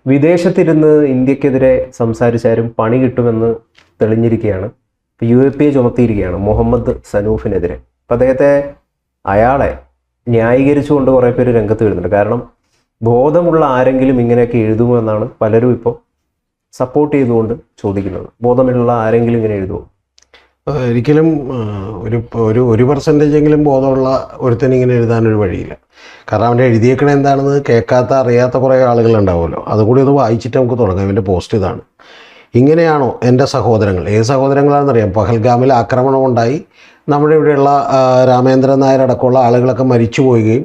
വിദേശത്തിരുന്ന് ഇന്ത്യക്കെതിരെ സംസാരിച്ചാലും പണി കിട്ടുമെന്ന് തെളിഞ്ഞിരിക്കുകയാണ്. UAPA ചുമത്തിയിരിക്കുകയാണ് മുഹമ്മദ് സനൂഫിനെതിരെ. അപ്പം അയാളെ ന്യായീകരിച്ചുകൊണ്ട് കുറേ പേര് രംഗത്ത് വരുന്നുണ്ട്. കാരണം ബോധമുള്ള ആരെങ്കിലും ഇങ്ങനെയൊക്കെ എഴുതുമോ എന്നാണ് പലരും ഇപ്പോൾ സപ്പോർട്ട് ചെയ്തുകൊണ്ട് ചോദിക്കുന്നത്. ബോധമുള്ള ആരെങ്കിലും ഇങ്ങനെ എഴുതുമോ? ഒരിക്കലും ഒരു പെർസെൻറ്റേജെങ്കിലും ബോധമുള്ള ഒരുത്തന് ഇങ്ങനെ എഴുതാനൊരു വഴിയില്ല. കാരണം അവൻ്റെ എഴുതിയേക്കണ എന്താണെന്ന് കേൾക്കാത്ത അറിയാത്ത കുറേ ആളുകളുണ്ടാവുമല്ലോ. അതുകൂടി ഒന്ന് വായിച്ചിട്ട് നമുക്ക് തുടങ്ങാം. ഇവൻ്റെ പോസ്റ്റ് ഇതാണ്: ഇങ്ങനെയാണോ എൻ്റെ സഹോദരങ്ങൾ? ഏത് സഹോദരങ്ങളാണെന്നറിയാം. പഹൽഗാമിൽ ആക്രമണം ഉണ്ടായി നമ്മുടെ ഇവിടെയുള്ള രാമേന്ദ്രൻ നായർ അടക്കമുള്ള ആളുകളൊക്കെ മരിച്ചു പോവുകയും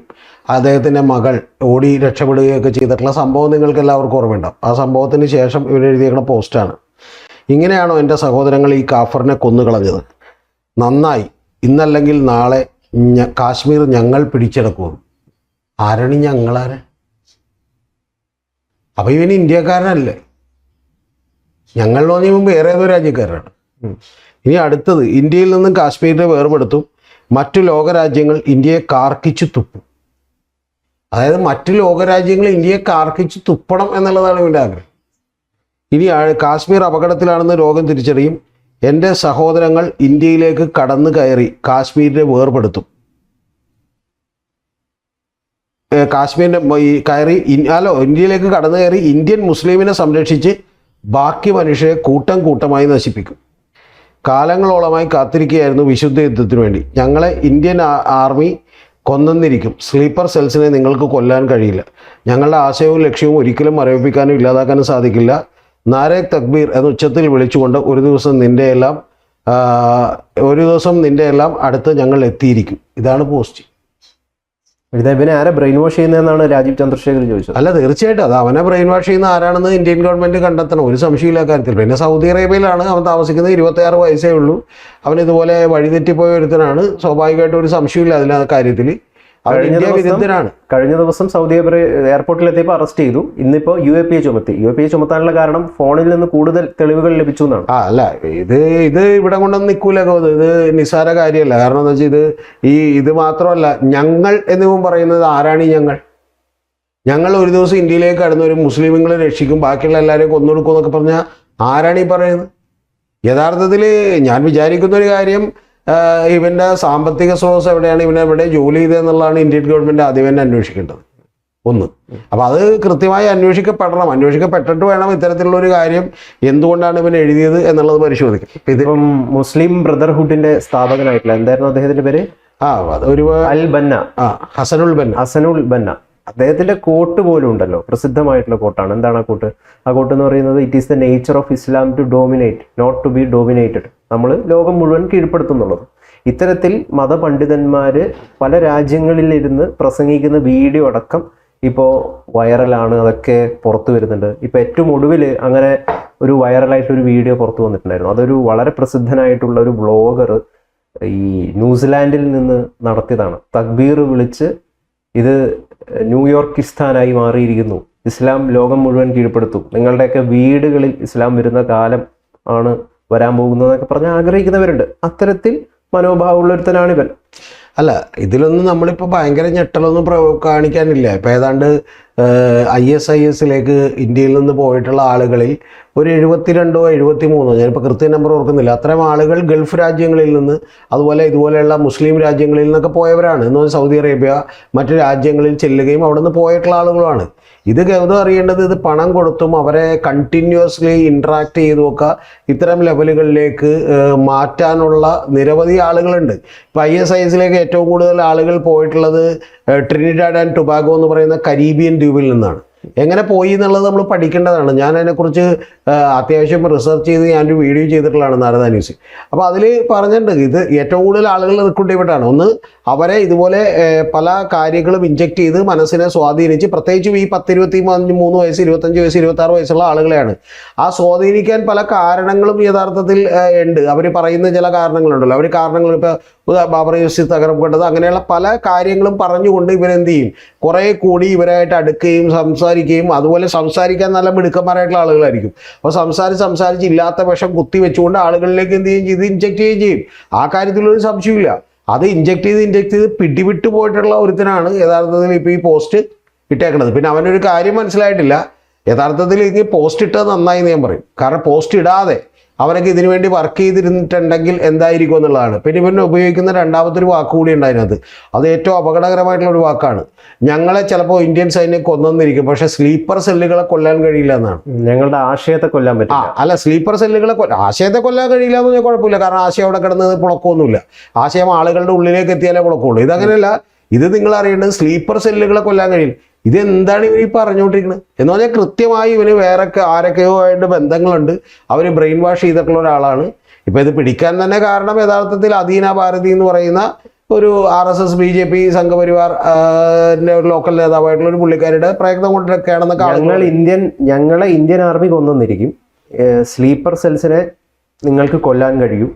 അദ്ദേഹത്തിൻ്റെ മകൾ ഓടി രക്ഷപ്പെടുകയൊക്കെ ചെയ്തിട്ടുള്ള സംഭവം നിങ്ങൾക്ക് എല്ലാവർക്കും ഓർമ്മയുണ്ടാവും. ആ സംഭവത്തിന് ശേഷം ഇവരെഴുതിയേക്കുന്ന പോസ്റ്റാണ്: ഇങ്ങനെയാണോ എൻ്റെ സഹോദരങ്ങൾ ഈ കാഫറിനെ കൊന്നുകളഞ്ഞത്? നന്നായി, ഇന്നല്ലെങ്കിൽ നാളെ കാശ്മീർ ഞങ്ങൾ പിടിച്ചെടുക്കും. ആരാണ് ഞങ്ങളാരെ? അപ്പോൾ ഇവന് ഇന്ത്യക്കാരനല്ലേ? ഞങ്ങൾ തോന്നിയ മുമ്പ് വേറെ ഏതോ രാജ്യക്കാരാണ്. ഇനി അടുത്തത്: ഇന്ത്യയിൽ നിന്നും കാശ്മീരിനെ വേർപെടുത്തും. മറ്റു ലോകരാജ്യങ്ങൾ ഇന്ത്യയെ കാർക്കിച്ചു തുപ്പും. അതായത് മറ്റു ലോകരാജ്യങ്ങൾ ഇന്ത്യയെ കാർക്കിച്ചു തുപ്പണം എന്നുള്ളതാണ് ഇവൻ്റെ ആഗ്രഹം. ഇനി കാശ്മീർ അപകടത്തിലാണെന്ന് ലോകം തിരിച്ചറിയും. എൻ്റെ സഹോദരങ്ങൾ ഇന്ത്യയിലേക്ക് കടന്നു കയറി കാശ്മീരിനെ വേർപെടുത്തും. ഇന്ത്യയിലേക്ക് കടന്നു കയറി ഇന്ത്യൻ മുസ്ലിമിനെ സംരക്ഷിച്ച് ബാക്കി മനുഷ്യരെ കൂട്ടം കൂട്ടമായി നശിപ്പിക്കും. കാലങ്ങളോളമായി കാത്തിരിക്കുകയായിരുന്നു വിശുദ്ധ യുദ്ധത്തിനു വേണ്ടി. ഞങ്ങളെ ഇന്ത്യൻ ആർമി കൊന്നെന്നിരിക്കും. സ്ലീപ്പർ സെൽസിനെ നിങ്ങൾക്ക് കൊല്ലാൻ കഴിയില്ല. ഞങ്ങളുടെ ആശയവും ലക്ഷ്യവും ഒരിക്കലും മരവിപ്പിക്കാനും ഇല്ലാതാക്കാനും സാധിക്കില്ല. നാരെ തക്ബീർ എന്ന ഉച്ചത്തിൽ വിളിച്ചുകൊണ്ട് ഒരു ദിവസം നിന്റെ എല്ലാം അടുത്ത് ഞങ്ങൾ എത്തിയിരിക്കും. ഇതാണ് പോസ്റ്റ്. ഇവനെ ആരെ ബ്രെയിൻ വാഷ് ചെയ്യുന്നതെന്നാണ് രാജീവ് ചന്ദ്രശേഖർ ചോദിച്ചത്. അല്ല, തീർച്ചയായിട്ടും അത് അവനെ ബ്രെയിൻ വാഷ് ചെയ്യുന്ന ആരാണെന്ന് ഇന്ത്യൻ ഗവൺമെൻറ് കണ്ടെത്തണം. ഒരു സംശയമില്ല കാര്യത്തിൽ. പിന്നെ സൗദി അറേബ്യയിലാണ് അവൻ താമസിക്കുന്നത്. 26 വയസ്സേ ഉള്ളൂ. അവൻ ഇതുപോലെ വഴിതെറ്റിപ്പോയ ഒരുത്തനാണ്. സ്വാഭാവികമായിട്ടും ഒരു സംശയമില്ല അതിലെ കാര്യത്തിൽ. കഴിഞ്ഞ ദിവസം സൗദി എയർപോർട്ടിലെത്തിയപ്പോൾ അറസ്റ്റ് ചെയ്തു. ഇന്നിപ്പോൾ UAPA ചുമത്തി. UAPA ചുമത്താനുള്ള കാരണം ഫോണിൽ നിന്ന് കൂടുതൽ തെളിവുകൾ ലഭിച്ചു എന്നാണ്. അല്ല, ഇത് ഇവിടെ കൊണ്ടൊന്നും നിൽക്കൂല. ഇത് നിസ്സാര കാര്യമല്ല. കാരണം എന്താ വെച്ചാൽ ഇത് മാത്രമല്ല, ഞങ്ങൾ എന്നിവൻ പറയുന്നത് ആരാണ് ഈ ഞങ്ങൾ ഒരു ദിവസം ഇന്ത്യയിലേക്ക് കടന്ന് ഒരു മുസ്ലിമുകളെ രക്ഷിക്കും, ബാക്കിയുള്ള എല്ലാവരെയും കൊന്നൊടുക്കും എന്നൊക്കെ പറഞ്ഞാൽ ആരാണ് ഈ പറയുന്നത്? യഥാർത്ഥത്തിൽ ഞാൻ വിചാരിക്കുന്ന ഒരു കാര്യം, ഇവൻ്റെ സാമ്പത്തിക സ്രോതസ് എവിടെയാണ്, ഇവനെവിടെ ജോലി ചെയ്തതെന്നുള്ളതാണ് ഇന്ത്യൻ ഗവൺമെൻറ് ആദ്യം തന്നെ അന്വേഷിക്കേണ്ടത്. ഒന്ന്. അപ്പോൾ അത് കൃത്യമായി അന്വേഷിക്കപ്പെട്ടിട്ട് വേണം ഇത്തരത്തിലുള്ള ഒരു കാര്യം എന്തുകൊണ്ടാണ് ഇവൻ എഴുതിയത് എന്നുള്ളത് പരിശോധിക്കാം. ഇതിപ്പം മുസ്ലിം ബ്രദർഹുഡിന്റെ സ്ഥാപകനായിട്ടുള്ള എന്തായിരുന്നു അദ്ദേഹത്തിന്റെ പേര്? ഹസനുൽ ബന്ന. അദ്ദേഹത്തിന്റെ കോട്ട് പോലും ഉണ്ടല്ലോ, പ്രസിദ്ധമായിട്ടുള്ള കോട്ടാണ്. എന്താണ് ആ കോട്ട്? ആ കോട്ട് എന്ന് പറയുന്നത്: it is the nature of Islam to dominate, not to be dominated. നമ്മൾ ലോകം മുഴുവൻ കീഴ്പ്പെടുത്തുന്നുള്ളത്. ഇത്തരത്തിൽ മതപണ്ഡിതന്മാര് പല രാജ്യങ്ങളിലിരുന്ന് പ്രസംഗിക്കുന്ന വീഡിയോ അടക്കം ഇപ്പോൾ വൈറലാണ്. അതൊക്കെ പുറത്തു വരുന്നുണ്ട്. ഇപ്പോൾ ഏറ്റവും ഒടുവിൽ അങ്ങനെ ഒരു വൈറലായിട്ടൊരു വീഡിയോ പുറത്തു വന്നിട്ടുണ്ടായിരുന്നു. അതൊരു വളരെ പ്രസിദ്ധനായിട്ടുള്ള ഒരു ബ്ലോഗർ ഈ ന്യൂസിലാൻഡിൽ നിന്ന് നടത്തിയതാണ്. തക്ബീർ വിളിച്ച് ഇത് ന്യൂയോർക്കിസ്ഥാനായി മാറിയിരിക്കുന്നു, ഇസ്ലാം ലോകം മുഴുവൻ കീഴ്പ്പെടുത്തും, നിങ്ങളുടെയൊക്കെ വീടുകളിൽ ഇസ്ലാം വരുന്ന കാലം ആണ് വരാൻ പോകുന്നതെന്നൊക്കെ പറഞ്ഞ് ആഗ്രഹിക്കുന്നവരുണ്ട്. അത്തരത്തിൽ മനോഭാവമുള്ളൊരുത്തനാണ് ഇവൻ. അല്ല, ഇതിലൊന്നും നമ്മളിപ്പോൾ ഭയങ്കര ഞെട്ടലൊന്നും കാണിക്കാനില്ല. ഇപ്പോൾ ഏതാണ്ട് ISISലേക്ക് ഇന്ത്യയിൽ നിന്ന് പോയിട്ടുള്ള ആളുകളിൽ ഒരു 72 or 73, ഞാനിപ്പോൾ കൃത്യ നമ്പർ ഓർക്കുന്നില്ല, അത്രയും ആളുകൾ ഗൾഫ് രാജ്യങ്ങളിൽ നിന്ന് അതുപോലെ ഇതുപോലെയുള്ള മുസ്ലിം രാജ്യങ്ങളിൽ നിന്നൊക്കെ പോയവരാണ്. എന്ന് പറഞ്ഞാൽ സൗദി അറേബ്യ മറ്റു രാജ്യങ്ങളിൽ ചെല്ലുകയും അവിടെ നിന്ന് പോയിട്ടുള്ള ആളുകളാണ്. ഇത് ഗൗതം അറിയേണ്ടത്, ഇത് പണം കൊടുത്തും അവരെ കണ്ടിന്യൂസ്ലി ഇൻട്രാക്ട് ചെയ്തുമൊക്കെ ഇത്തരം ലെവലുകളിലേക്ക് മാറ്റാനുള്ള നിരവധി ആളുകളുണ്ട്. ഇപ്പോൾ ISISലേക്ക് ഏറ്റവും കൂടുതൽ ആളുകൾ പോയിട്ടുള്ളത് ട്രിനിഡാഡ് ആൻഡ് ടൊബാഗോ എന്ന് പറയുന്ന കരീബിയൻ ദ്വീപിൽ നിന്നാണ്. എങ്ങനെ പോയി എന്നുള്ളത് നമ്മൾ പഠിക്കേണ്ടതാണ്. ഞാൻ അതിനെക്കുറിച്ച് അത്യാവശ്യം റിസർച്ച് ചെയ്ത് ഞാനൊരു വീഡിയോ ചെയ്തിട്ടുള്ളതാണ് നാരദ ന്യൂസ്. അപ്പോൾ അതിൽ പറഞ്ഞിട്ടുണ്ട്, ഇത് ഏറ്റവും കൂടുതൽ ആളുകൾ റിക്രൂട്ട് ചെയ്യപ്പെട്ടാണ്. ഒന്ന്, അവരെ ഇതുപോലെ പല കാര്യങ്ങളും ഇഞ്ചെക്ട് ചെയ്ത് മനസ്സിനെ സ്വാധീനിച്ച്, പ്രത്യേകിച്ചും ഈ 10, 23 വയസ്സ്, 25 വയസ്സ്, 26 വയസ്സുള്ള ആളുകളെയാണ്. ആ സ്വാധീനിക്കാൻ പല കാരണങ്ങളും യഥാർത്ഥത്തിൽ ഉണ്ട്. അവർ പറയുന്ന ചില കാരണങ്ങളുണ്ടല്ലോ, അവർ കാരണങ്ങൾ ഇപ്പോൾ ബാബറി മസ്ജിദ് തകർക്കപ്പെട്ടത്, അങ്ങനെയുള്ള പല കാര്യങ്ങളും പറഞ്ഞുകൊണ്ട് ഇവരെന്ത് ചെയ്യും, കുറേ കൂടി ഇവരായിട്ട് അടുക്കുകയും സംസാരിക്കുകയും, അതുപോലെ സംസാരിക്കാൻ നല്ല മിടുക്കന്മാരായിട്ടുള്ള ആളുകളായിരിക്കും. അപ്പോൾ സംസാരിച്ച് ഇല്ലാത്ത വിഷം കുത്തി വെച്ചുകൊണ്ട് ആളുകളിലേക്ക് എന്ത് ചെയ്യും, ഇൻജെക്ട് ചെയ്യുകയും ചെയ്യും. ആ കാര്യത്തിലൊരു സംശയമില്ല. അത് ഇൻജെക്ട് ചെയ്ത് പിടിവിട്ടു പോയിട്ടുള്ള ഒരുത്തനാണ് യഥാർത്ഥത്തിൽ ഇപ്പോൾ ഈ പോസ്റ്റ് ഇട്ടേക്കണത്. പിന്നെ അവനൊരു കാര്യം മനസ്സിലായിട്ടില്ല, യഥാർത്ഥത്തിൽ ഇനി പോസ്റ്റ് ഇട്ടത് നന്നായി എന്ന് ഞാൻ പറയും. കാരണം പോസ്റ്റ് ഇടാതെ അവരൊക്കെ ഇതിനു വേണ്ടി വർക്ക് ചെയ്തിരുന്നിട്ടുണ്ടെങ്കിൽ എന്തായിരിക്കും എന്നുള്ളതാണ്. പിന്നെ ഇവനെ ഉപയോഗിക്കുന്ന രണ്ടാമത്തെ ഒരു വാക്ക് കൂടി ഉണ്ടായിരുന്നത്, അത് ഏറ്റവും അപകടകരമായിട്ടുള്ള ഒരു വാക്കാണ്. ഞങ്ങളെ ചിലപ്പോൾ ഇന്ത്യൻ സൈന്യം കൊന്നിരിക്കും, പക്ഷെ സ്ലീപ്പർ സെല്ലുകളെ കൊല്ലാൻ കഴിയില്ല എന്നാണ്. ഞങ്ങളുടെ ആശയത്തെ കൊല്ലാൻ പറ്റില്ല. അല്ല, സ്ലീപ്പർ സെല്ലുകളെ ആശയത്തെ കൊല്ലാൻ കഴിയില്ല എന്ന് പറഞ്ഞാൽ കുഴപ്പമില്ല. കാരണം ആശയം അവിടെ കിടന്നത് പുളക്കൊന്നുമില്ല. ആശയം ആളുകളുടെ ഉള്ളിലേക്ക് എത്തിയാലേ പുളക്കുള്ളൂ. ഇതങ്ങനെയല്ല. ഇത് നിങ്ങൾ അറിയേണ്ടത് സ്ലീപ്പർ സെല്ലുകളെ കൊല്ലാൻ കഴിയില്ല. ഇതെന്താണ് ഇവർ ഈ പറഞ്ഞുകൊണ്ടിരിക്കുന്നത് എന്ന് പറഞ്ഞാൽ കൃത്യമായി ഇവന് വേറെ ആരൊക്കെയോ ആയിട്ട് ബന്ധങ്ങളുണ്ട്. അവർ ബ്രെയിൻ വാഷ് ചെയ്തിട്ടുള്ള ഒരാളാണ്. ഇപ്പം ഇത് പിടിക്കാൻ തന്നെ കാരണം യഥാർത്ഥത്തിൽ അദീന ഭാരതി എന്ന് പറയുന്ന ഒരു RSS BJP സംഘപരിവാർ ഒരു ലോക്കൽ നേതാവായിട്ടുള്ള ഒരു പുള്ളിക്കാരുടെ പ്രയത്നം കൊണ്ടൊക്കെയാണെന്നൊക്കെ ഞങ്ങളെ ഇന്ത്യൻ ആർമി കൊന്നിരിക്കും, സ്ലീപ്പർ സെൽസിനെ നിങ്ങൾക്ക് കൊല്ലാൻ കഴിയും,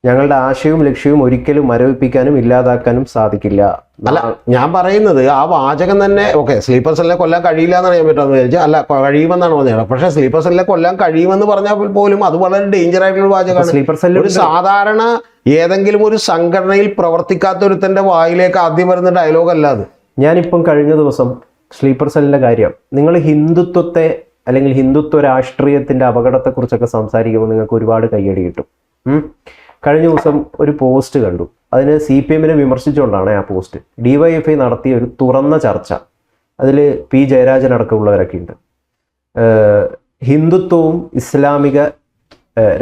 ഞങ്ങളുടെ ആശയവും ലക്ഷ്യവും ഒരിക്കലും മരവിപ്പിക്കാനും ഇല്ലാതാക്കാനും സാധിക്കില്ല. അല്ല, ഞാൻ പറയുന്നത് ആ വാചകം തന്നെ ഓക്കെ, സ്ലീപ്പർ സെല്ലിനെ കൊല്ലാൻ കഴിയില്ല എന്നാണ് ഞാൻ പറ്റുമെന്ന് വിചാരിച്ചാൽ, അല്ല കഴിയുമെന്നാണ് പറഞ്ഞത്. പക്ഷേ സ്ലീപ്പർ സെല്ലിനെ കൊല്ലാൻ കഴിയുമെന്ന് പറഞ്ഞാൽ പോലും അത് വളരെ ഡേഞ്ചർ ആയിട്ടുള്ള വാചകമാണ്. സ്ലീപ്പർ സെല്ല് ഒരു സാധാരണ ഏതെങ്കിലും ഒരു സംഘടനയിൽ പ്രവർത്തിക്കാത്ത ഒരുത്തന്റെ വായിലേക്ക് ആദ്യം വരുന്ന ഡയലോഗ് അല്ലാതെ. ഞാനിപ്പം കഴിഞ്ഞ ദിവസം സ്ലീപ്പർ സെല്ലിന്റെ കാര്യം, നിങ്ങൾ ഹിന്ദുത്വത്തെ അല്ലെങ്കിൽ ഹിന്ദുത്വ രാഷ്ട്രീയത്തിന്റെ അപകടത്തെക്കുറിച്ചൊക്കെ സംസാരിക്കുമ്പോൾ നിങ്ങൾക്ക് ഒരുപാട് കയ്യടി കിട്ടും. കഴിഞ്ഞ ദിവസം ഒരു പോസ്റ്റ് കണ്ടു. അതിന് CPM വിമർശിച്ചുകൊണ്ടാണ് ആ പോസ്റ്റ്. DYFI നടത്തിയ ഒരു തുറന്ന ചർച്ച. അതിൽ P ജയരാജൻ അടക്കമുള്ളവരൊക്കെ ഉണ്ട്. ഹിന്ദുത്വവും ഇസ്ലാമിക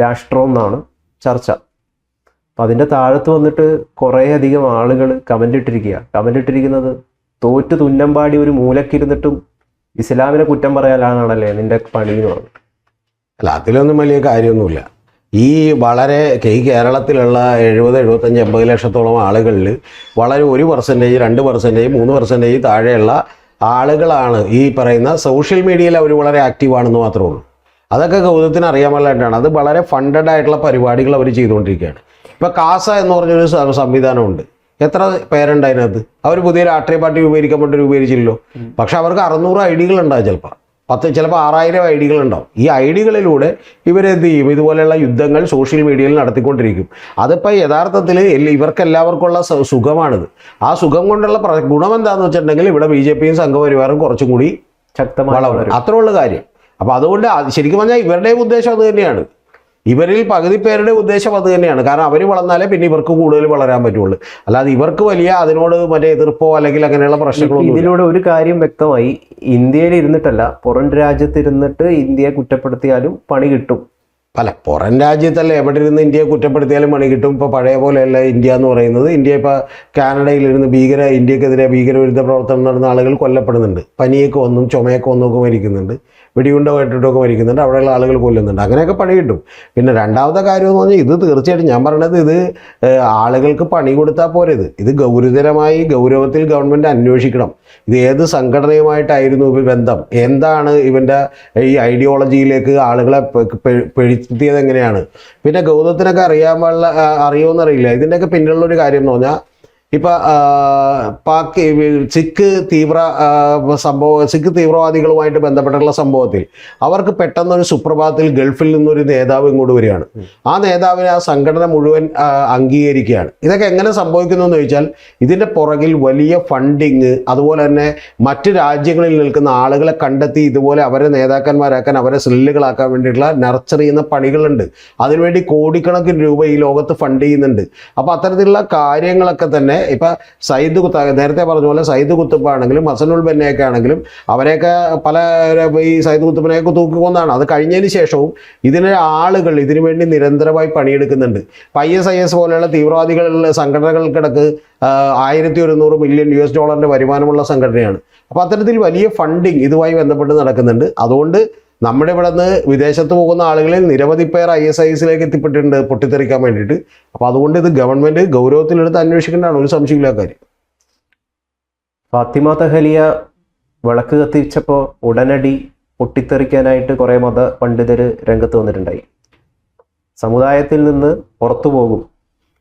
രാഷ്ട്രവും എന്നാണ് ചർച്ച. അപ്പം അതിൻ്റെ താഴത്ത് വന്നിട്ട് കുറേയധികം ആളുകൾ കമൻ്റ് ഇട്ടിരിക്കുന്നത് തോറ്റ് തുന്നമ്പാടി ഒരു മൂലക്കിരുന്നിട്ടും ഇസ്ലാമിനെ കുറ്റം പറയാനാണല്ലേ നിന്റെ പണി എന്ന് പറഞ്ഞു. അല്ല, അതിലൊന്നും വലിയ കാര്യമൊന്നുമില്ല. ഈ വളരെ ഈ കേരളത്തിലുള്ള 70, 75, 80 ലക്ഷത്തോളം ആളുകളിൽ വളരെ 1%, 2%, 3% താഴെയുള്ള ആളുകളാണ് ഈ പറയുന്ന സോഷ്യൽ മീഡിയയിൽ അവർ വളരെ ആക്റ്റീവാണെന്ന് മാത്രമേ ഉള്ളൂ. അതൊക്കെ ഗൗതത്തിന് അറിയാൻ പാടില്ലായിട്ടാണ്. അത് വളരെ ഫണ്ടഡ് ആയിട്ടുള്ള പരിപാടികൾ അവർ ചെയ്തുകൊണ്ടിരിക്കുകയാണ്. ഇപ്പോൾ കാസ എന്ന് പറഞ്ഞൊരു സംവിധാനമുണ്ട്. എത്ര പേരുണ്ട് അതിനകത്ത്? അവർ പുതിയ രാഷ്ട്രീയ പാർട്ടി രൂപീകരിക്കാൻ വേണ്ടി രൂപീകരിച്ചില്ലല്ലോ. പക്ഷെ അവർക്ക് 600 ഐഡികൾ ഉണ്ടാവും, ചിലപ്പോൾ 6000 ഐഡികൾ ഉണ്ടാവും. ഈ ഐഡികളിലൂടെ ഇവരെന്ത് ചെയ്യും? ഇതുപോലെയുള്ള യുദ്ധങ്ങൾ സോഷ്യൽ മീഡിയയിൽ നടത്തിക്കൊണ്ടിരിക്കും. അതിപ്പോൾ യഥാർത്ഥത്തിൽ ഇവർക്കെല്ലാവർക്കുള്ള സുഖമാണിത്. ആ സുഖം കൊണ്ടുള്ള ഗുണം എന്താണെന്ന് വെച്ചിട്ടുണ്ടെങ്കിൽ ഇവിടെ BJPയും സംഘപരിവാറും കുറച്ചും കൂടി ശക്തമായി, അത്രേ ഉള്ള കാര്യം. അപ്പോൾ അതുകൊണ്ട് ശരിക്കും പറഞ്ഞാൽ ഇവരുടെയും ഉദ്ദേശം അത് തന്നെയാണ്. ഇവരിൽ പകുതി പേരുടെ ഉദ്ദേശം അത് തന്നെയാണ്. കാരണം അവർ വളർന്നാലേ പിന്നെ ഇവർക്ക് കൂടുതൽ വളരാൻ പറ്റുള്ളൂ. അല്ലാതെ ഇവർക്ക് വലിയ അതിനോട് മറ്റേ എതിർപ്പോ അല്ലെങ്കിൽ അങ്ങനെയുള്ള പ്രശ്നങ്ങളൊന്നും. ഇതിലൂടെ ഒരു കാര്യം വ്യക്തമായി, ഇന്ത്യയിൽ ഇരുന്നിട്ടല്ല പുറം രാജ്യത്തിരുന്നിട്ട് ഇന്ത്യയെ കുറ്റപ്പെടുത്തിയാലും പണി കിട്ടും. അല്ല, പുറം രാജ്യത്തല്ല എവിടെ ഇരുന്ന് ഇന്ത്യയെ കുറ്റപ്പെടുത്തിയാലും പണി കിട്ടും. ഇപ്പോൾ പഴയ പോലെയല്ല ഇന്ത്യ എന്ന് പറയുന്നത്. ഇന്ത്യ ഇപ്പോൾ കാനഡയിലിരുന്ന് ഇന്ത്യക്കെതിരെ ഭീകരവിരുദ്ധ പ്രവർത്തനം നടന്ന ആളുകൾ കൊല്ലപ്പെടുന്നുണ്ട്. പനിയൊക്കെ വന്നും ചുമയൊക്കെ വന്നൊക്കെ മരിക്കുന്നുണ്ട്, വെടിയുണ്ട കേട്ടിട്ടൊക്കെ മരിക്കുന്നുണ്ട്, അവിടെയുള്ള ആളുകൾ കൊല്ലുന്നുണ്ട്. അങ്ങനെയൊക്കെ പണി കിട്ടും. പിന്നെ രണ്ടാമത്തെ കാര്യം എന്ന് പറഞ്ഞാൽ ഇത് തീർച്ചയായിട്ടും ഞാൻ പറയണത്, ഇത് ആളുകൾക്ക് പണി കൊടുത്താൽ പോരത്. ഇത് ഗൗരവത്തിൽ ഗവൺമെൻറ് അന്വേഷിക്കണം. ഇത് ഏത് സംഘടനയുമായിട്ടായിരുന്നു ഇവർ ബന്ധം, എന്താണ് ഇവൻ്റെ ഈ ഐഡിയോളജിയിലേക്ക് ആളുകളെ പെടുത്തിയത് എങ്ങനെയാണ്. പിന്നെ ഗൗതത്തിനൊക്കെ അറിയുമെന്നറിയില്ല. ഇതിൻ്റെയൊക്കെ പിന്നിലുള്ളൊരു കാര്യം എന്ന് പറഞ്ഞാൽ, ഇപ്പം സിഖ് തീവ്രവാദികളുമായിട്ട് ബന്ധപ്പെട്ടുള്ള സംഭവത്തിൽ അവർക്ക് പെട്ടെന്നൊരു സുപ്രഭാതത്തിൽ ഗൾഫിൽ നിന്നൊരു നേതാവ് ഇങ്ങോട്ട് വരികയാണ്. ആ നേതാവിനെ ആ സംഘടന മുഴുവൻ അംഗീകരിക്കുകയാണ്. ഇതൊക്കെ എങ്ങനെ സംഭവിക്കുന്നു എന്ന് ചോദിച്ചാൽ, ഇതിൻ്റെ പുറകിൽ വലിയ ഫണ്ടിങ്, അതുപോലെ തന്നെ മറ്റ് രാജ്യങ്ങളിൽ നിൽക്കുന്ന ആളുകളെ കണ്ടെത്തി ഇതുപോലെ അവരെ നേതാക്കന്മാരാക്കാൻ, അവരെ സെല്ലുകളാക്കാൻ വേണ്ടിയിട്ടുള്ള നർച്ചർ ചെയ്യുന്ന പണികളുണ്ട്. അതിനുവേണ്ടി കോടിക്കണക്കിന് രൂപ ഈ ലോകത്ത് ഫണ്ട് ചെയ്യുന്നുണ്ട്. അപ്പോൾ അത്തരത്തിലുള്ള കാര്യങ്ങളൊക്കെ തന്നെ ഇപ്പം നേരത്തെ പറഞ്ഞ പോലെ സയ്യിദ് കുത്തുബ് ആണെങ്കിലും ഹസനുൽ ബന്നയൊക്കെ ആണെങ്കിലും അവരെയൊക്കെ ഈ സയ്യിദ് കുത്തുബിനെയൊക്കെ തൂക്കിക്കൊന്നാണ്. അത് കഴിഞ്ഞതിന് ശേഷവും ആളുകൾ ഇതിനു വേണ്ടി നിരന്തരമായി പണിയെടുക്കുന്നുണ്ട്. ISIS പോലെയുള്ള തീവ്രവാദികളുടെ സംഘടനകൾക്കിടക്ക് $1100 മില്യൺ വരുമാനമുള്ള സംഘടനയാണ്. അപ്പോൾ അത്തരത്തിൽ വലിയ ഫണ്ടിങ് ഇതുമായി ബന്ധപ്പെട്ട് നടക്കുന്നുണ്ട്. അതുകൊണ്ട് നമ്മുടെ ഇവിടെ നിന്ന് വിദേശത്ത് പോകുന്ന ആളുകളിൽ നിരവധി പേർ ISISലേക്ക് എത്തിപ്പെട്ടിട്ടുണ്ട് പൊട്ടിത്തെറിക്കാൻ വേണ്ടിയിട്ട്. അപ്പോൾ അതുകൊണ്ട് ഇത് ഗവൺമെൻറ് ഗൗരവത്തിലെടുത്ത് അന്വേഷിക്കേണ്ടതാണ്, ഒരു സംശയമില്ല കാര്യം. ഫാത്തിമ തഹലിയ വിളക്ക് കത്തിച്ചപ്പോൾ ഉടനടി പൊട്ടിത്തെറിക്കാനായിട്ട് കുറേ മത പണ്ഡിതർ രംഗത്ത് വന്നിട്ടുണ്ടായി. സമുദായത്തിൽ നിന്ന് പുറത്തു പോകും,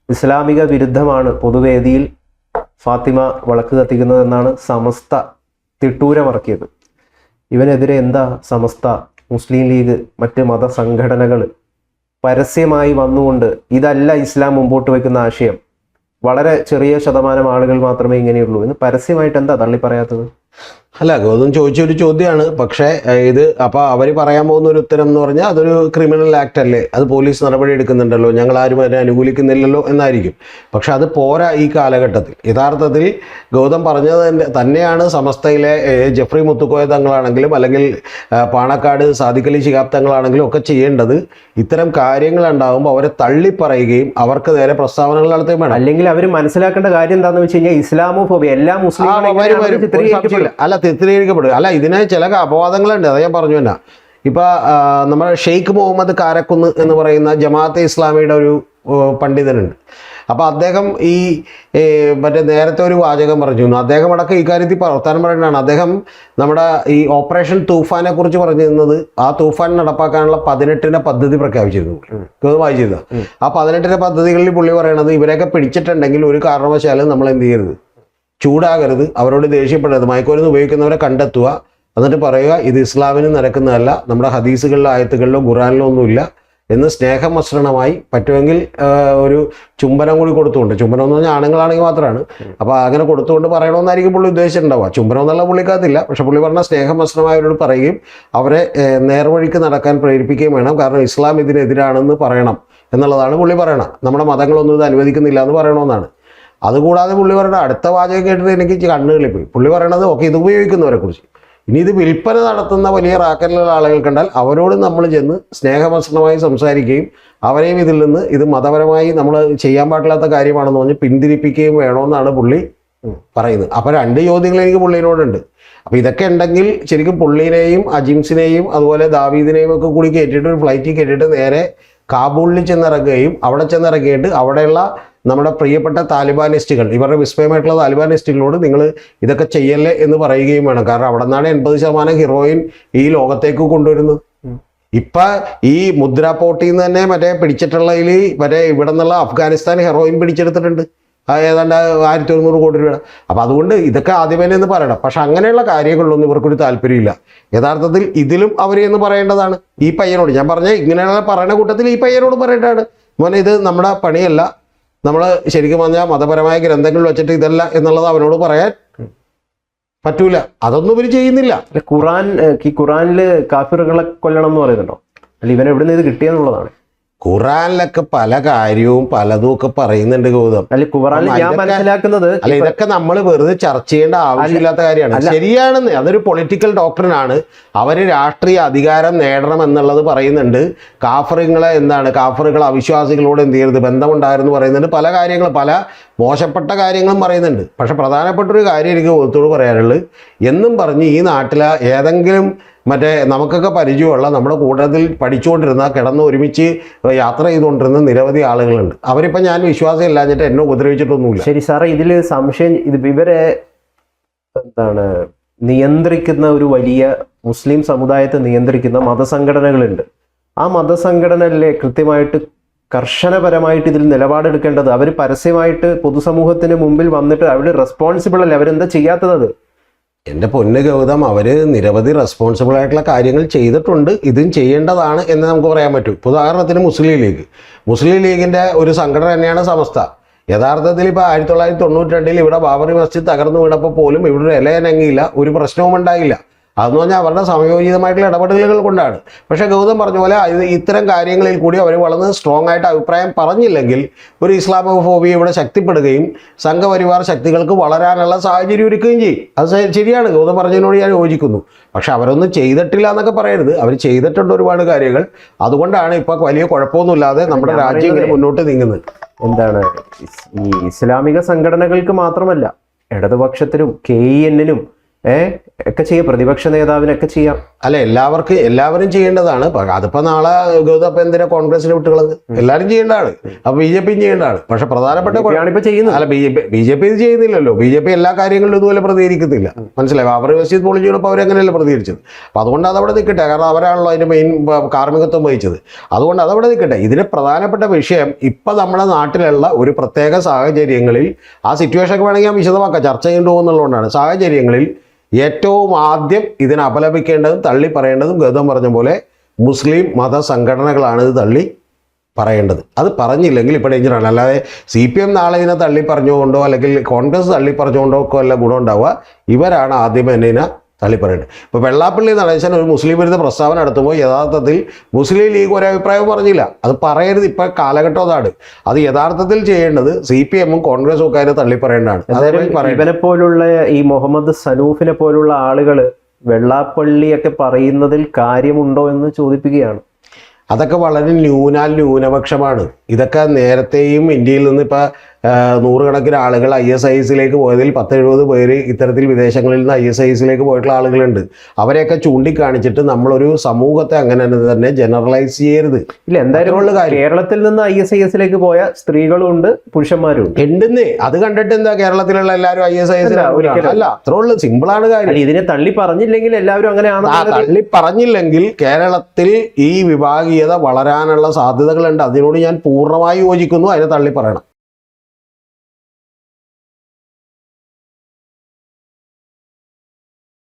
ഇസ്ലാമിക വിരുദ്ധമാണ് പൊതുവേദിയിൽ ഫാത്തിമ വിളക്ക് കത്തിക്കുന്നതെന്നാണ് സമസ്ത തിട്ടൂരമറക്കിയത്. ഇവനെതിരെ എന്താ സമസ്ത, മുസ്ലിം ലീഗ്, മറ്റ് മതസംഘടനകൾ പരസ്യമായി വന്നുകൊണ്ട് ഇതല്ല ഇസ്ലാം മുമ്പോട്ട് വയ്ക്കുന്ന ആശയം, വളരെ ചെറിയ ശതമാനം ആളുകൾ മാത്രമേ ഇങ്ങനെയുള്ളൂ എന്ന് പരസ്യമായിട്ട് എന്താ തള്ളിപ്പറയാത്തത്? അല്ല, ഗൗതം ചോദിച്ചൊരു ചോദ്യമാണ്. പക്ഷേ ഇത് അപ്പോൾ അവർ പറയാൻ പോകുന്ന ഒരു ഉത്തരം എന്ന് പറഞ്ഞാൽ അതൊരു ക്രിമിനൽ ആക്ട് അല്ലേ, അത് പോലീസ് നടപടി എടുക്കുന്നുണ്ടല്ലോ, ഞങ്ങൾ ആരും അതിനെ അനുകൂലിക്കുന്നില്ലല്ലോ എന്നായിരിക്കും. പക്ഷെ അത് പോരാ ഈ കാലഘട്ടത്തിൽ. യഥാർത്ഥത്തിൽ ഗൗതം പറഞ്ഞത് തന്നെയാണ് സമസ്തയിലെ ജെഫ്രി മുത്തുക്കോയ തങ്ങളാണെങ്കിലും അല്ലെങ്കിൽ പാണക്കാട് സാദിഖ് അലി ശിഹാബ് തങ്ങളാണെങ്കിലും ഒക്കെ ചെയ്യേണ്ടത്. ഇത്തരം കാര്യങ്ങൾ ഉണ്ടാകുമ്പോൾ അവരെ തള്ളിപ്പറയുകയും അവർക്ക് നേരെ പ്രസ്താവനകൾ നടത്തുകയും വേണം. അല്ലെങ്കിൽ അവർ മനസ്സിലാക്കേണ്ട കാര്യം എന്താണെന്ന് വെച്ച് കഴിഞ്ഞാൽ ഇസ്ലാമോഫോബിയ എല്ലാ മുസ്ലിം അല്ല ചിത്രീകരിക്കപ്പെടുക അല്ല, ഇതിന് ചില അപവാദങ്ങളുണ്ട്. അത് ഞാൻ പറഞ്ഞു തന്നെ. ഇപ്പം നമ്മുടെ ഷെയ്ഖ് മുഹമ്മദ് കാരക്കുന്ന് എന്ന് പറയുന്ന ജമാഅത്തെ ഇസ്ലാമിയുടെ ഒരു പണ്ഡിതനുണ്ട്. അപ്പോൾ അദ്ദേഹം ഈ മറ്റേ നേരത്തെ ഒരു വാചകം പറഞ്ഞു, അദ്ദേഹം അടക്കം ഇക്കാര്യത്തിൽ വർത്താനം പറയുന്നതാണ്. അദ്ദേഹം നമ്മുടെ ഈ ഓപ്പറേഷൻ തൂഫാനെ കുറിച്ച് പറഞ്ഞിരുന്നത്, ആ തൂഫാൻ നടപ്പാക്കാനുള്ള 18 പദ്ധതി പ്രഖ്യാപിച്ചിരുന്നു. വായിച്ചിരുന്നു. ആ 18 പദ്ധതികളിൽ പുള്ളി പറയണത്, ഇവരെയൊക്കെ പിടിച്ചിട്ടുണ്ടെങ്കിൽ ഒരു കാരണവശാലും നമ്മൾ എന്ത് ചെയ്യരുത്, ചൂടാകരുത്, അവരോട് ദേഷ്യപ്പെടരുത്, മയക്കുമരുന്ന് ഉപയോഗിക്കുന്നവരെ കണ്ടെത്തുക, എന്നിട്ട് പറയുക ഇത് ഇസ്ലാമിന് നടക്കുന്നതല്ല, നമ്മുടെ ഹദീസുകളിലോ ആയത്തുകളിലോ ഖുറാനിലോ ഒന്നുമില്ല എന്ന് സ്നേഹമസൃണമായി പറ്റുമെങ്കിൽ ഒരു ചുംബനം കൂടി കൊടുത്തുകൊണ്ട്, ചുംബനം എന്ന് പറഞ്ഞാൽ ആണുങ്ങളാണെങ്കിൽ മാത്രമാണ്, അപ്പോൾ അങ്ങനെ കൊടുത്തുകൊണ്ട് പറയണമെന്നായിരിക്കും പുള്ളി ഉദ്ദേശിച്ചിട്ടുണ്ടാവുക. ചുംബനം എന്നുള്ള പുള്ളിക്കകത്തില്ല. പക്ഷെ പുള്ളി പറഞ്ഞ സ്നേഹമസൃണമായവരോട് പറയുകയും അവരെ നേർവഴിക്ക് നടക്കാൻ പ്രേരിപ്പിക്കുകയും വേണം. കാരണം ഇസ്ലാം ഇതിനെതിരാണെന്ന് പറയണം എന്നുള്ളതാണ് പുള്ളി പറയണം. നമ്മുടെ മതങ്ങളൊന്നും ഇത് അനുവദിക്കുന്നില്ല എന്ന് പറയണമെന്നാണ്. അതുകൂടാതെ പുള്ളി പറയുന്ന അടുത്ത വാചകം കേട്ടിട്ട് എനിക്ക് കണ്ണുകളിൽ പോയി. പുള്ളി പറയണത് ഓക്കെ, ഇത് ഉപയോഗിക്കുന്നവരെ കുറിച്ച്. ഇനി ഇത് വിൽപ്പന നടത്തുന്ന വലിയ റാക്കറ്റിലുള്ള ആളുകൾ കണ്ടാൽ അവരോട് നമ്മൾ ചെന്ന് സ്നേഹമസൃണമായി സംസാരിക്കുകയും അവരെയും ഇതിൽ നിന്ന് ഇത് മതപരമായി നമ്മൾ ചെയ്യാൻ പാടില്ലാത്ത കാര്യമാണെന്ന് പറഞ്ഞ് പിന്തിരിപ്പിക്കുകയും വേണമെന്നാണ് പുള്ളി പറയുന്നത്. അപ്പോൾ 2 ചോദ്യങ്ങൾ എനിക്ക് പുള്ളിനോടുണ്ട്. അപ്പോൾ ഇതൊക്കെ ഉണ്ടെങ്കിൽ ശരിക്കും പുള്ളീനെയും അജിംസിനെയും അതുപോലെ ദാവീദിനെയും ഒക്കെ കൂടി കയറ്റിയിട്ട് ഒരു ഫ്ലൈറ്റിൽ കയറ്റിയിട്ട് നേരെ കാബൂളിൽ ചെന്നിറങ്ങുകയും അവിടെ ചെന്നിറങ്ങിയിട്ട് അവിടെയുള്ള നമ്മുടെ പ്രിയപ്പെട്ട താലിബാനിസ്റ്റുകൾ, ഇവരുടെ വിസ്മയമായിട്ടുള്ള താലിബാനിസ്റ്റുകളോട് നിങ്ങൾ ഇതൊക്കെ ചെയ്യല്ലേ എന്ന് പറയുകയും വേണം. കാരണം അവിടെ നിന്നാണ് 80% ഹീറോയിൻ ഈ ലോകത്തേക്ക് കൊണ്ടുവരുന്നത്. ഇപ്പം ഈ മുദ്ര പോർട്ടിൽ നിന്ന് തന്നെ മറ്റേ പിടിച്ചിട്ടുള്ളതിൽ മറ്റേ ഇവിടെ നിന്നുള്ള അഫ്ഗാനിസ്ഥാൻ ഹെറോയിൻ പിടിച്ചെടുത്തിട്ടുണ്ട്. ഏതാണ്ട് 1100 കോടി രൂപ. അപ്പം അതുകൊണ്ട് ഇതൊക്കെ ആദ്യമേ എന്ന് പറയണം. പക്ഷെ അങ്ങനെയുള്ള കാര്യങ്ങളിലൊന്നും ഇവർക്കൊരു താല്പര്യമില്ല. യഥാർത്ഥത്തിൽ ഇതിലും അവർ എന്ന് പറയേണ്ടതാണ് ഈ പയ്യനോട്. ഞാൻ പറഞ്ഞ ഇങ്ങനെയുള്ള പറയുന്ന കൂട്ടത്തിൽ ഈ പയ്യനോട് പറയേണ്ടതാണ്, മോനെ ഇത് നമ്മുടെ പണിയല്ല, നമ്മൾ ശരിക്കും പറഞ്ഞാൽ മതപരമായ ഗ്രന്ഥങ്ങൾ വെച്ചിട്ട് ഇതല്ല എന്നുള്ളത് അവനോട് പറയാൻ പറ്റൂല. അതൊന്നും ഇവർ ചെയ്യുന്നില്ല. ഖുറാനില് കാഫിറുകളെ കൊല്ലണം എന്ന് പറയുന്നുണ്ടോ? അല്ല, ഇവൻ എവിടെ നിന്ന് ഇത് കിട്ടിയെന്നുള്ളതാണ്. ഖുറാനിലൊക്കെ പല കാര്യവും പലതും ഒക്കെ പറയുന്നുണ്ട് ഗൗതം. അല്ല, ഖുറാനിൽ ഞാൻ മനസ്സിലാക്കുന്നത് അല്ല, ഇതൊക്കെ നമ്മൾ വെറുതെ ചർച്ച ചെയ്യേണ്ട ആവശ്യമില്ലാത്ത കാര്യമാണ്. ശരിയാണെന്ന്, അതൊരു പൊളിറ്റിക്കൽ ഡോക്ടറിനാണ്. അവര് രാഷ്ട്രീയ അധികാരം നേടണം എന്നുള്ളത് പറയുന്നുണ്ട്. കാഫറുകളെ കാഫറുകൾ അവിശ്വാസികളോട് എന്ത് ചെയ്യരുത്, ബന്ധമുണ്ടായിരുന്നു പറയുന്നുണ്ട്. പല കാര്യങ്ങളും, പല മോശപ്പെട്ട കാര്യങ്ങളും പറയുന്നുണ്ട്. പക്ഷെ പ്രധാനപ്പെട്ട ഒരു കാര്യം എനിക്ക് ഗൗതത്തോട് പറയാനുള്ളത്, എന്നും പറഞ്ഞ് ഈ നാട്ടിലെ ഏതെങ്കിലും മറ്റേ നമുക്കൊക്കെ പരിചയമുള്ള നമ്മുടെ കൂട്ടത്തിൽ പഠിച്ചുകൊണ്ടിരുന്ന കിടന്ന് ഒരുമിച്ച് യാത്ര ചെയ്തുകൊണ്ടിരുന്ന നിരവധി ആളുകളുണ്ട്. അവരിപ്പം ഞാൻ വിശ്വാസം ഇല്ലാഞ്ഞിട്ട് എന്നെ ഉപദ്രവിച്ചിട്ടൊന്നുമില്ല. ശരി സാറേ, ഇതിൽ സംശയം, ഇവരെ നിയന്ത്രിക്കുന്ന ഒരു വലിയ മുസ്ലിം സമുദായത്തെ നിയന്ത്രിക്കുന്ന മതസംഘടനകളുണ്ട്. ആ മതസംഘടനയിലെ കൃത്യമായിട്ട് കർശനപരമായിട്ട് ഇതിൽ നിലപാടെടുക്കേണ്ടത്, അവർ പരസ്യമായിട്ട് പൊതുസമൂഹത്തിന് മുമ്പിൽ വന്നിട്ട് അവർ റെസ്പോൺസിബിൾ അല്ലേ, അവരെന്താ ചെയ്യാത്തത്? എൻ്റെ പൊന്ന് ഗൗതം, അവർ നിരവധി റെസ്പോൺസിബിൾ ആയിട്ടുള്ള കാര്യങ്ങൾ ചെയ്തിട്ടുണ്ട്, ഇതും ചെയ്യേണ്ടതാണ് എന്ന് നമുക്ക് പറയാൻ പറ്റും. ഉദാഹരണത്തിന് മുസ്ലിം ലീഗിൻ്റെ ഒരു സംഘടന തന്നെയാണ് സമസ്ത. യഥാർത്ഥത്തിൽ ഇപ്പോൾ 1992 ഇവിടെ ബാബറി മസ്ജിദ് തകർന്നു വീണപ്പോൾ പോലും ഇവിടെ ഒരു ഇലയനങ്ങിയില്ല, ഒരു പ്രശ്നവും ഉണ്ടായില്ല. അതെന്ന് പറഞ്ഞാൽ അവരുടെ സമയോചിതമായിട്ടുള്ള ഇടപെടലുകൾ കൊണ്ടാണ്. പക്ഷേ ഗൗതം പറഞ്ഞ പോലെ ഇത്തരം കാര്യങ്ങളിൽ കൂടി അവർ വളർന്ന് സ്ട്രോങ് ആയിട്ട് അഭിപ്രായം പറഞ്ഞില്ലെങ്കിൽ ഒരു ഇസ്ലാമോഫോബിയ ഇവിടെ ശക്തിപ്പെടുകയും സംഘപരിവാർ ശക്തികൾക്ക് വളരാനുള്ള സാഹചര്യം ഒരുക്കുകയും ചെയ്യും. അത് ശരിയാണ്, ഗൗതം പറഞ്ഞതിനോട് ഞാൻ യോജിക്കുന്നു. പക്ഷെ അവരൊന്നും ചെയ്തിട്ടില്ല എന്നൊക്കെ പറയരുത്, അവർ ചെയ്തിട്ടുണ്ട് ഒരുപാട് കാര്യങ്ങൾ. അതുകൊണ്ടാണ് ഇപ്പോൾ വലിയ കുഴപ്പമൊന്നുമില്ലാതെ നമ്മുടെ രാജ്യം ഇങ്ങനെ മുന്നോട്ട് നീങ്ങുന്നത്. ഈ ഇസ്ലാമിക സംഘടനകൾക്ക് മാത്രമല്ല, ഇടതുപക്ഷത്തിനും KEN-നും ഒക്കെ ചെയ്യാം, പ്രതിപക്ഷ നേതാവിനൊക്കെ ചെയ്യാം. അല്ല, എല്ലാവരും ചെയ്യേണ്ടതാണ്. അതിപ്പോ നാളെ ഗൗതം എന്തിനാ കോൺഗ്രസിനെ വിട്ടുകളത്? എല്ലാവരും ചെയ്യേണ്ടതാണ്. അപ്പൊ BJP ചെയ്യേണ്ടതാണ്. പക്ഷെ പ്രധാനപ്പെട്ട അല്ല, BJP ഇത് ചെയ്യുന്നില്ലല്ലോ. BJP എല്ലാ കാര്യങ്ങളിലും ഇതുപോലെ പ്രതികരിക്കുന്നില്ല. മനസ്സിലായി? ബാബറി മസ്ജിദ് പൊളിച്ചു ചെയ്തപ്പോൾ അവരങ്ങനെയല്ല പ്രതികരിച്ചത്. അപ്പൊ അതുകൊണ്ട് അതവിടെ നിൽക്കട്ടെ. കാരണം അവരാണല്ലോ അതിന്റെ മെയിൻ കാർമ്മികത്വം വഹിച്ചത്. അതുകൊണ്ട് അതവിടെ നിൽക്കട്ടെ. ഇതിന് പ്രധാനപ്പെട്ട വിഷയം ഇപ്പൊ നമ്മുടെ നാട്ടിലുള്ള ഒരു പ്രത്യേക സാഹചര്യങ്ങളിൽ, ആ സിറ്റുവേഷൻ ഒക്കെ വേണമെങ്കിൽ ഞാൻ വിശദമാക്കാം, ചർച്ച ചെയ്യേണ്ടി പോകുന്നുള്ളതുകൊണ്ടാണ്. സാഹചര്യങ്ങളിൽ ഏറ്റവും ആദ്യം ഇതിനെ അപലപിക്കേണ്ടതും തള്ളി പറയേണ്ടതും ഗൗതം പറഞ്ഞ പോലെ മുസ്ലിം മത സംഘടനകളാണ് ഇത് തള്ളി പറയേണ്ടത്. അത് പറഞ്ഞില്ലെങ്കിൽ ഇപ്പോൾ ഡേഞ്ചറാണ്. അല്ലാതെ CPM നാളെ ഇതിനെ തള്ളി പറഞ്ഞുകൊണ്ടോ അല്ലെങ്കിൽ കോൺഗ്രസ് തള്ളി പറഞ്ഞുകൊണ്ടോ ഒക്കെ വല്ല ഗുണം ഉണ്ടാവുക. ഇവരാണ് ആദ്യം തന്നെ ഇതിനെ തള്ളിപ്പറയുന്നത്. ഇപ്പോൾ വെള്ളാപ്പള്ളി നടേശൻ ഒരു മുസ്ലിം വിരുദ്ധ പ്രസ്താവന നടത്തുമ്പോൾ യഥാർത്ഥത്തിൽ മുസ്ലിം ലീഗ് ഒരു അഭിപ്രായം പറഞ്ഞില്ല. അത് പറയരുത്, ഇപ്പം കാലഘട്ടം അതാണ്. അത് യഥാർത്ഥത്തിൽ ചെയ്യേണ്ടത് CPM-ഉം കോൺഗ്രസും ഒക്കെ അതിനെ തള്ളിപ്പറയേണ്ടതാണ്. ഇവനെ പോലുള്ള ഈ മുഹമ്മദ് സനൂഫിനെ പോലുള്ള ആളുകൾ വെള്ളാപ്പള്ളിയൊക്കെ പറയുന്നതിൽ കാര്യമുണ്ടോ എന്ന് ചോദിപ്പിക്കുകയാണ്. അതൊക്കെ വളരെ ന്യൂനപക്ഷമാണ്. ഇതൊക്കെ നേരത്തെയും ഇന്ത്യയിൽ നിന്ന് ഇപ്പോൾ നൂറുകണക്കിന് ആളുകൾ ISIS-ലേക്ക് പോയതിൽ 10-70 പേര് ഇത്തരത്തിൽ വിദേശങ്ങളിൽ നിന്ന് ISIS-ലേക്ക് പോയിട്ടുള്ള ആളുകളുണ്ട്. അവരെയൊക്കെ ചൂണ്ടിക്കാണിച്ചിട്ട് നമ്മളൊരു സമൂഹത്തെ അങ്ങനെ തന്നെ ജനറലൈസ് ചെയ്യരുത്. ഇല്ല, എന്തായാലും കേരളത്തിൽ നിന്ന് ISIS-ലേക്ക് പോയ സ്ത്രീകളും ഉണ്ട്, പുരുഷന്മാരും ഉണ്ട്. ഉണ്ടെന്നേ. അത് കണ്ടിട്ട് എന്താ കേരളത്തിലുള്ള എല്ലാവരും ISIS-ലേക്ക്? അല്ല, അത്രേ ഉള്ളൂ. സിമ്പിളാണ് കാര്യം. ഇതിനെ തള്ളി പറഞ്ഞില്ലെങ്കിൽ എല്ലാവരും അങ്ങനെയാണ്. തള്ളി പറഞ്ഞില്ലെങ്കിൽ കേരളത്തിൽ ഈ വിഭാഗീയത വളരാനുള്ള സാധ്യതകളുണ്ട്. അതിനോട് ഞാൻ പൂർണ്ണമായി യോജിക്കുന്നു. അതിനെ തള്ളി പറയണം.